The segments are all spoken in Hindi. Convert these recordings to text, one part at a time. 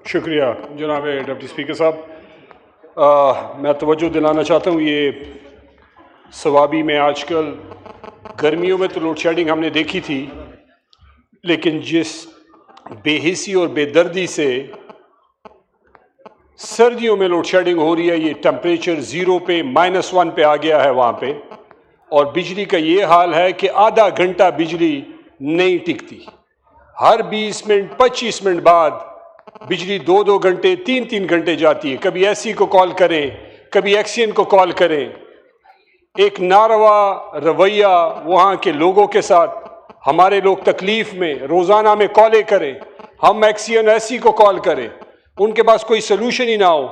शुक्रिया जनाब डिप्टी स्पीकर साहब। मैं तवज्जो दिलाना चाहता हूँ, ये सवाबी में आजकल गर्मियों में तो लोड शेडिंग हमने देखी थी, लेकिन जिस बेहिसी और बेदर्दी से सर्दियों में लोड शेडिंग हो रही है, ये टेम्परेचर 0 पे -1 पे आ गया है वहाँ पे, और बिजली का ये हाल है कि आधा घंटा बिजली नहीं टिकती। हर 20 मिनट 25 मिनट बाद बिजली 2-2 घंटे 3-3 घंटे जाती है। कभी एसी को कॉल करें, कभी एक्सियन को कॉल करें। एक नारवा रवैया वहाँ के लोगों के साथ, हमारे लोग तकलीफ में रोज़ाना में कॉलें करें, हम एक्सियन एसी को कॉल करें, उनके पास कोई सोल्यूशन ही ना हो।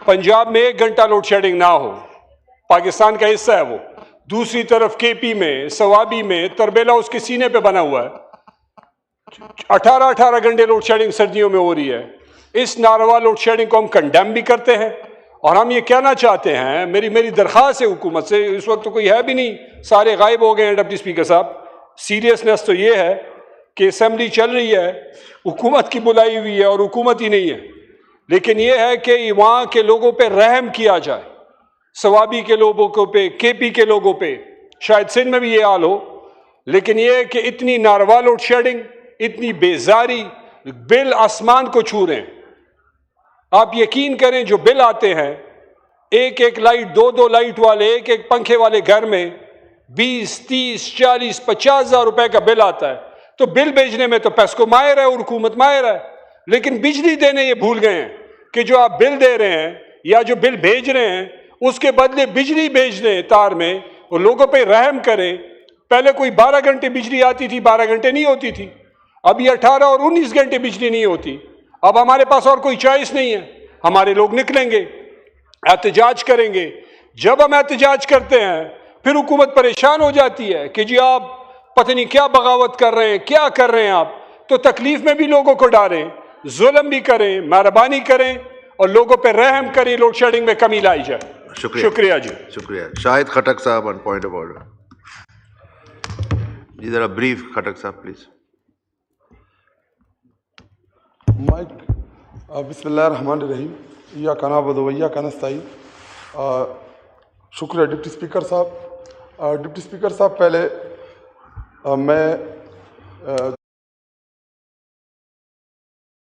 पंजाब में 1 घंटा लोड शेडिंग ना हो, पाकिस्तान का हिस्सा है वो। दूसरी तरफ केपी में, सवाबी में, तरबेला उसके सीने पे बना हुआ है। 18-18 घंटे लोड शेडिंग सर्दियों में हो रही है। इस नारवा लोड शेडिंग को हम कंडेम भी करते हैं, और हम ये कहना चाहते हैं, मेरी दरख्वास्त है हुकूमत से, इस वक्त तो कोई है भी नहीं, सारे गायब हो गए हैं डिप्टी स्पीकर साहब। सीरियसनेस तो ये है कि असेंबली चल रही है, हुकूमत की बुलाई हुई है और हुकूमत ही नहीं है, लेकिन ये है कि वहाँ के लोगों पे रहम किया जाए, सवाबी के लोगों पे, केपी के लोगों पे। शायद सिंध में भी ये हाल हो, लेकिन ये है कि इतनी नारवा लोड शेडिंग, इतनी बेजारी, बिल आसमान को छू रहे हैं। आप यकीन करें, जो बिल आते हैं, एक लाइट, 2-2 लाइट वाले, एक पंखे वाले घर में 20, 30, 40, 50 हज़ार रुपए का बिल आता है। तो बिल भेजने में तो पेस्को माहिर है और हुकूमत माहिर है, लेकिन बिजली देने ये भूल गए हैं कि जो आप बिल दे रहे हैं या जो बिल भेज रहे हैं, उसके बदले बिजली भेज दें तार में, और लोगों पे रहम करें। पहले कोई 12 घंटे बिजली आती थी, 12 घंटे नहीं होती थी। अभी 18 और 19 घंटे बिजली नहीं होती। अब हमारे पास और कोई चॉइस नहीं है, हमारे लोग निकलेंगे, एहतजाज करेंगे। जब हम एहतजाज करते हैं, फिर हुकूमत परेशान हो जाती है कि जी आप पता नहीं क्या बगावत कर रहे हैं, क्या कर रहे हैं आप। तो तकलीफ में भी लोगों को डालें, जुल्म भी करें, मेहरबानी करें और लोगों पर रहम करें, लोड शेडिंग में कमी लाई जाए। शुक्रिया जी। शुक्रिया। शाहिद खटक साहब ऑन पॉइंट ऑफ ऑर्डर जी, जरा ब्रीफ खटक साहब प्लीज। माइक। बिस्मिल्लाहिर्रहमानिर्रहीम, या काना बदवैया का नस्ताई। शुक्रिया डिप्टी स्पीकर साहब। डिप्टी स्पीकर साहब, पहले मैं